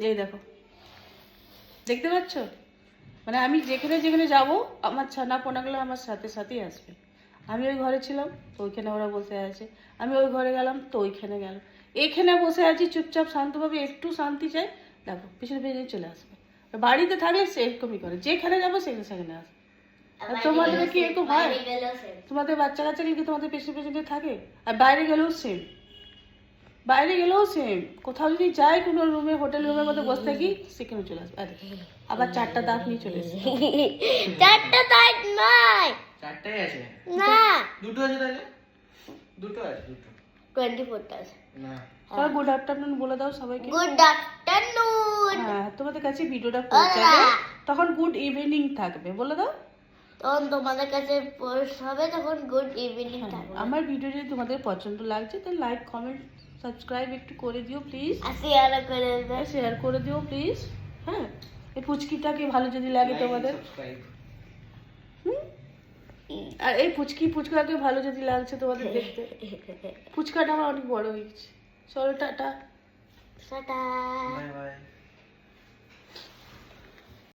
এই দেখো, দেখতে পাচ্ছ? মানে আমি যেখানে যেখানে যাব আমার ছানা পোনাগুলো আমার সাথে সাথেই আসবে। আমি ওই ঘরে ছিলাম তো ওইখানে ওরা বসে আছে, আমি ওই ঘরে গেলাম তো ওইখানে গেল, এখানে বসে আছি চুপচাপ শান্তভাবে, একটু শান্তি চাই, দেখো পিছনে পিছনে চলে আসবে। বাড়িতে থাকলে সেরকমই করে, যেখানে যাবো সেখানে আসবে। আর তোমাদের কি এরকম হয়? তোমাদের বাচ্চা কাচ্চাগুলো কি তোমাদের পেছনে পেছনে থাকে? আর বাইরে গেলেও সেম, বাইরে গেলেও সেম, কোথাও যদি যাই কোনো রুমে হোটেল রুমের মধ্যে বসে থাকি সেখানে চলে আসবে। আরে আবার 4টা দাঁত নিয়ে চলে এসেছে। 4টা দাঁত নয়, 4টাই আছে না দুটো আছে তাহলে, দুটো আছে, দুটো 24টা আছে। না সবাই গুড আফটারনুন বলে দাও সবাইকে। Good afternoon. হ্যাঁ, তোমাদের কাছে ভিডিওটা পৌঁছাবে তখন গুড ইভিনিং থাকবে, বলে দাও। তখন তোমাদের কাছে পোস্ট হবে, তখন গুড ইভিনিং হ্যাঁ, থাকবে। আমার ভিডিও যদি তোমাদের পছন্দ লাগছে তাহলে লাইক কমেন্ট সাবস্ক্রাইব একটু করে দিও প্লিজ, আর শেয়ার করে দেবে। শেয়ার করে দিও প্লিজ। হ্যাঁ, এই পুচকিটাকে ভালো যদি লাগে তোমাদের, সাবস্ক্রাইব আর এই ফুচকাকে ভালো যদি লাগছে তোমাদের দেখতে, ফুচকাটা আমার অনেক বড় হয়ে গেছে। চলো টাটা। টাটা। Bye bye.